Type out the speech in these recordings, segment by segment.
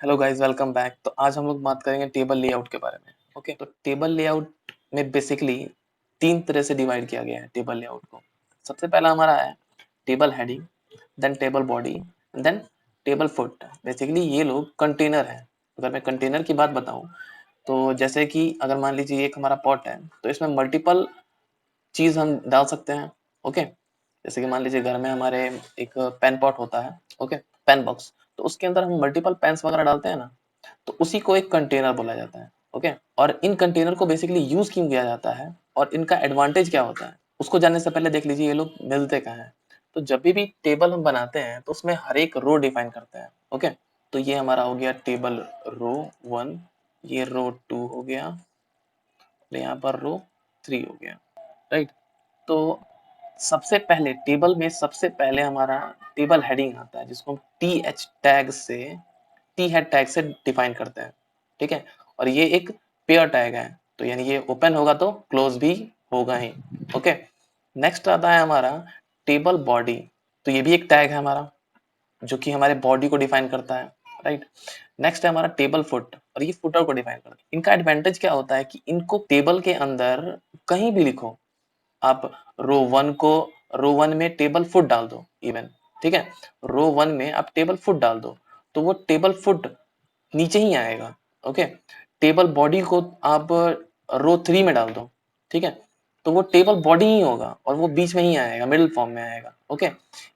Hello guys, welcome back. तो आज हम लोग बात करेंगे टेबल लेआउट के बारे में। ओके, तो टेबल लेआउट में बेसिकली तीन तरह से डिवाइड किया गया है टेबल लेआउट को। सबसे पहला हमारा है table heading, then table body, then table foot. Basically ये लोग कंटेनर है। अगर मैं कंटेनर की बात बताऊं तो जैसे कि अगर मान लीजिए एक हमारा पॉट है तो इसमें मल्टीपल चीज हम डाल सकते हैं। ओके, जैसे कि मान लीजिए घर में हमारे एक पेन पॉट होता है। ओके, पेन बॉक्स, तो उसके अंदर हम मल्टीपल पेन्स वगैरह डालते हैं ना, तो उसी को एक कंटेनर बोला जाता है। ओके, और इन कंटेनर को बेसिकली यूज क्यों किया जाता है और इनका एडवांटेज क्या होता है उसको जानने से पहले देख लीजिए ये लोग मिलते कहाँ हैं। तो जब भी टेबल हम बनाते हैं तो उसमें हर एक रो डिफाइन करते हैं। ओके, तो ये हमारा हो गया टेबल रो 1, ये रो 2 हो गया और यहाँ पर रो 3 हो गया। राइट, तो सबसे पहले टेबल में सबसे पहले हमारा टेबल हेडिंग आता है जिसको हम टी हेड टैग से डिफाइन करते हैं। ठीक है, और ये एक पेयर टैग है, तो यानी ये ओपन होगा तो क्लोज भी होगा ही। ओके, नेक्स्ट आता है हमारा टेबल बॉडी। तो ये भी एक टैग है हमारा जो कि हमारे बॉडी को डिफाइन करता है। राइट, नेक्स्ट है हमारा टेबल फुट और ये फुटर को डिफाइन करता है। इनका एडवांटेज क्या होता है कि इनको टेबल के अंदर कहीं भी लिखो आप। रो वन में टेबल फुट डाल दो इवन। ठीक है, रो वन में आप टेबल फुट डाल दो तो वो टेबल फुट नीचे ही आएगा। ओके, टेबल बॉडी को आप रो 3 में डाल दो। ठीक है, तो वो टेबल बॉडी ही होगा और वो बीच में ही आएगा, मिडिल फॉर्म में आएगा। ओके,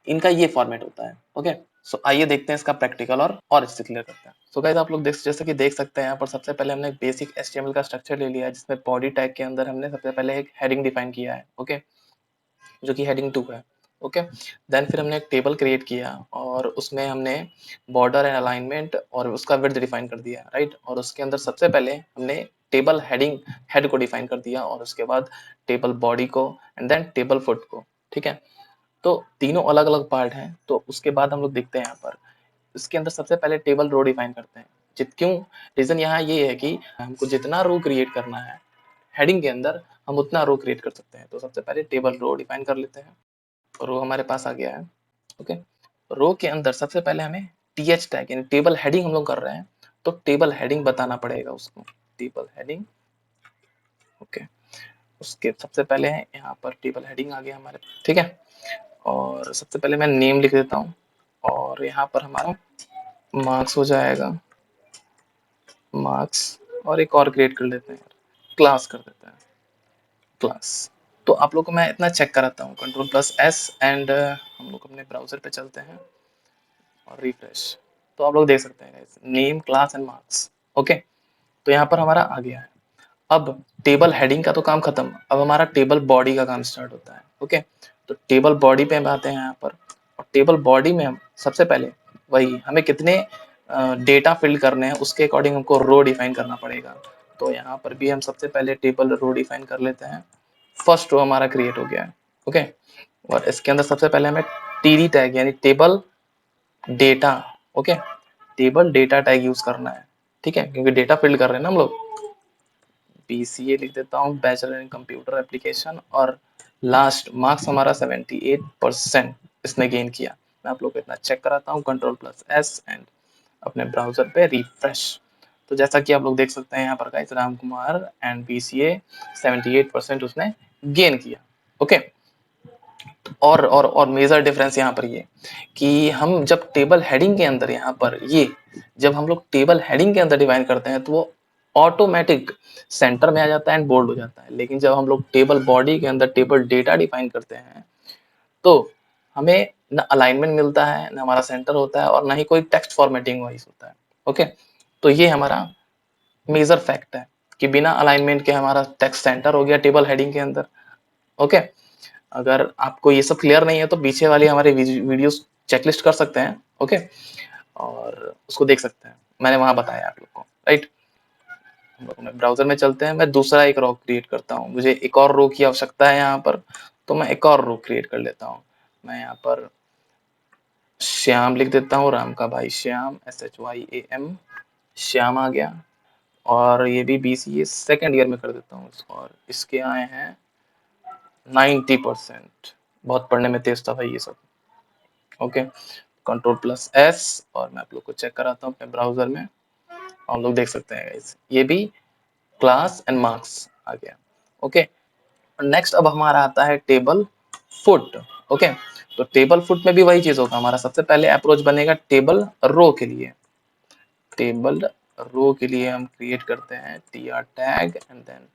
इनका ये फॉर्मेट होता है। ओके, सो आइए देखते हैं इसका प्रैक्टिकल और इससे क्लियर करते हैं। सो गाइस, आप लोग जैसे कि देख सकते हैं यहाँ पर सबसे पहले हमने बेसिक एचटीएमएल का स्ट्रक्चर ले लिया है जिसमें बॉडी टैग के अंदर हमने सबसे पहले एक हेडिंग डिफाइन किया है। ओके, जो कि हेडिंग 2 है। ओके, देन फिर हमने एक टेबल क्रिएट किया और उसमें हमने बॉर्डर एंड अलाइनमेंट और उसका विड्थ डिफाइन कर दिया। राइट, और उसके अंदर सबसे पहले हमने टेबल हेडिंग हेड को डिफाइन कर दिया और उसके बाद टेबल बॉडी को एंड देन टेबल फुट को। ठीक है, तो तीनों अलग अलग पार्ट हैं। तो उसके बाद हम लोग देखते हैं यहाँ पर इसके अंदर सबसे पहले टेबल रो डिफाइन करते हैं। क्यों, रीजन यहाँ ये है कि हमको जितना रो क्रिएट करना है हेडिंग के अंदर हम उतना रो क्रिएट कर सकते हैं। तो सबसे पहले टेबल रो डिफाइन कर लेते हैं। रो हमारे पास आ गया है। ओके, रो के अंदर सबसे पहले हमें टीएच टैग यानी टेबल हेडिंग हम लोग कर रहे हैं तो टेबल हेडिंग बताना पड़ेगा उसको, टेबल हेडिंग। ओके, उसके सबसे पहले है यहाँ पर टेबल हेडिंग आ गया हमारे। ठीक है, और सबसे पहले मैं नेम लिख देता हूँ और यहाँ पर हमारा मार्क्स हो जाएगा, मार्क्स। और एक और क्रिएट कर लेते हैं, क्लास कर देते हैं, क्लास। तो आप लोग को मैं इतना चेक कराता हूँ, Ctrl+S एंड हम लोग अपने ब्राउजर पे चलते हैं और रिफ्रेश। तो आप लोग देख सकते हैं name, class and marks. Okay, तो यहाँ पर हमारा आ गया है। अब टेबल हेडिंग का तो काम खत्म, अब हमारा टेबल बॉडी का काम स्टार्ट होता है। ओके, तो टेबल बॉडी पे हम आते हैं यहाँ पर और टेबल बॉडी में हम सबसे पहले वही हमें कितने डेटा फिल करने हैं उसके अकॉर्डिंग हमको रो डिफाइन करना पड़ेगा। तो यहाँ पर भी हम सबसे पहले टेबल रो डिफाइन कर लेते हैं। फर्स्ट रो हमारा क्रिएट हो गया है। ओके, और इसके अंदर सबसे पहले हमें टीडी टैग यानी table data. Okay, table data tag use करना है। ठीक है, क्योंकि डेटा फिल कर रहे हैं ना हम लोग। बीसीए लिख देता हूँ, बैचलर इन कंप्यूटर एप्लीकेशन, और लास्ट मार्क्स हमारा 78% इसने गेन किया। मैं आप लोग को इतना चेक कराता हूँ, Ctrl+S एंड अपने ब्राउजर पे रिफ्रेश। तो जैसा कि आप लोग देख सकते हैं यहाँ पर guys Ram Kumar and BCA 78% उसने गेन किया। ओके, और मेजर डिफरेंस यहाँ पर ये कि हम जब टेबल हेडिंग के अंदर यहाँ पर ये जब हम लोग टेबल हेडिंग के अंदर डिफाइन करते हैं तो वो ऑटोमेटिक सेंटर में आ जाता है एंड बोल्ड हो जाता है। लेकिन जब हम लोग टेबल बॉडी के अंदर टेबल डेटा डिफाइन करते हैं तो हमें ना अलाइनमेंट मिलता है, ना हमारा सेंटर होता है और ना ही कोई टेक्स्ट फॉर्मेटिंग वाइज होता है। ओके, तो ये हमारा मेजर फैक्ट है कि बिना अलाइनमेंट के हमारा टेक्स्ट सेंटर हो गया टेबल हेडिंग के अंदर। ओके, अगर आपको ये सब क्लियर नहीं है तो पीछे वाली हमारे वीडियोस चेकलिस्ट कर सकते हैं। ओके, और उसको देख सकते हैं, मैंने वहां बताया आप लोग को। राइट, हम लोग में ब्राउजर में चलते हैं, मैं दूसरा एक रो क्रिएट करता हूँ, मुझे एक और रो की आवश्यकता है यहाँ पर, तो मैं एक और रो क्रिएट कर लेता हूँ। मैं यहाँ पर श्याम लिख देता हूँ, राम का भाई श्याम, SHYAM, श्याम आ गया। और ये भी BCA सेकेंड ईयर में कर देता हूँ और इसके आए हैं 90%। बहुत पढ़ने में तेज था भाई ये सब। ओके, कंट्रोल प्लस एस और मैं आप लोग को चेक कराता हूँ अपने ब्राउजर में। हम लोग देख सकते हैं गाइस, ये भी क्लास एंड मार्क्स आ गया। ओके, नेक्स्ट अब हमारा आता है टेबल फुट। ओके, तो टेबल फुट में भी वही चीज होगा, हमारा सबसे पहले अप्रोच बनेगा टेबल रो के लिए। टेबल रो के लिए हम क्रिएट करते हैं tr tag and then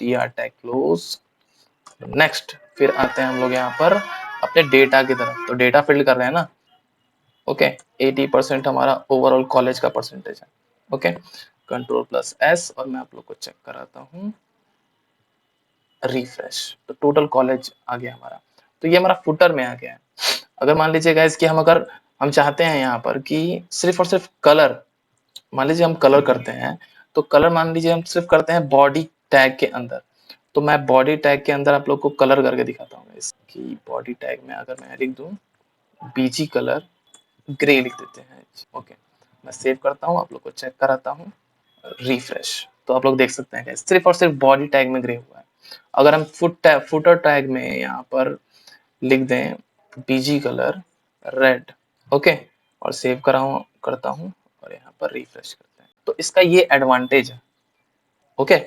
tr tag close. Next फिर आते हैं हम लोग यहाँ पर अपने डेटा की तरफ, तो डेटा फिल कर रहे हैं ना। ओके, 80% हमारा ओवरऑल कॉलेज का परसेंटेज है। ओके, कंट्रोल प्लस एस और मैं आप लोग को चेक कराता हूँ, रिफ्रेश, तो टोटल कॉलेज आ गया हमारा। तो ये हमारा फुटर में आ गया है। अगर मान लीजिए गाइस कि हम चाहते हैं यहाँ पर कि सिर्फ और सिर्फ कलर, मान लीजिए हम कलर करते हैं, तो कलर मान लीजिए हम सिर्फ करते हैं बॉडी टैग के अंदर, तो मैं बॉडी टैग के अंदर आप लोग को कलर करके दिखाता हूँ। इसकी बॉडी टैग में अगर मैं लिख दूं बीजी कलर ग्रे लिख देते हैं। ओके, मैं सेव करता हूँ, आप लोग को चेक कराता हूँ, रिफ्रेश, तो आप लोग देख सकते हैं सिर्फ और सिर्फ बॉडी टैग में ग्रे हुआ है। अगर हम फुटर टैग में यहाँ पर लिख दें बीजी कलर रेड, ओके, और सेव करता हूँ और यहाँ पर रिफ्रेश करते हैं, तो इसका ये एडवांटेज है। ओके,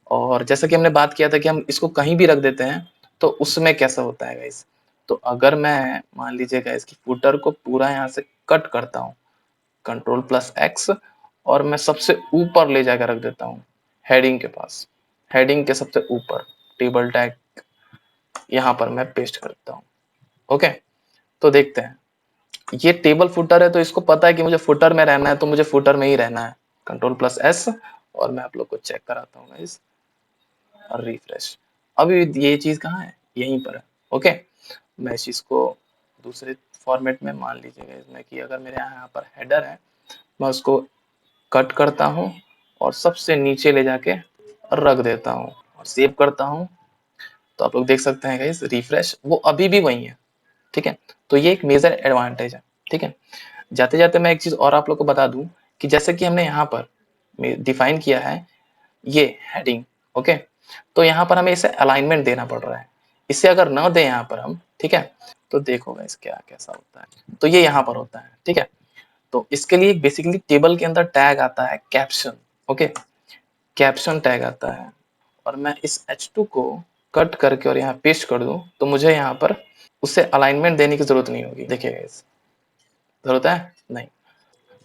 और जैसा कि हमने बात किया था कि हम इसको कहीं भी रख देते हैं तो उसमें कैसा होता है गाइस, तो अगर मैं मान लीजिए गाइस कि फुटर को पूरा यहाँ से कट करता हूँ कंट्रोल प्लस एक्स और मैं सबसे ऊपर ले जाकर रख देता हूँ हेडिंग के पास, हेडिंग के सबसे ऊपर टेबल टैग यहाँ पर मैं पेस्ट करता हूँ। ओके, तो देखते हैं, ये टेबल फुटर है तो इसको पता है कि मुझे फुटर में रहना है, तो मुझे फुटर में ही रहना है। कंट्रोल प्लस एस और मैं आप लोग को चेक कराता हूँ गाइस, और रिफ्रेश। अभी ये चीज कहाँ है, यहीं पर है। ओके, मैं इस चीज को दूसरे फॉर्मेट में मान लीजिएगा इसमें कि अगर मेरे यहाँ पर हेडर है, मैं उसको कट करता हूँ और सबसे नीचे ले जाके रख देता हूँ और सेव करता हूँ, तो आप लोग देख सकते हैं गाइस रिफ्रेश, वो अभी भी वही है। ठीक है, तो ये एक मेजर एडवांटेज है। ठीक है, जाते जाते मैं एक चीज और आप लोग को बता दूं कि जैसे कि हमने यहाँ पर डिफाइन किया है ये हेडिंग। ओके, तो यहाँ पर हमें इसे अलाइनमेंट देना पड़ रहा है, इसे अगर ना दें यहाँ पर हम, ठीक है, तो देखो गाइस क्या कैसा होता है, तो ये यहाँ पर होता है। ठीक है, तो इसके लिए बेसिकली टेबल के अंदर टैग आता है कैप्शन। ओके, कैप्शन टैग आता है और मैं इस H2 को कट करके और यहाँ पेस्ट कर दूं तो मुझे यहाँ पर उसे अलाइनमेंट देने की जरूरत नहीं होगी। देखिएगा इस जरूरत है नहीं।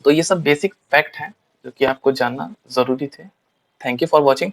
तो ये सब बेसिक फैक्ट हैं जो कि आपको जानना जरूरी थे। Thank you for watching.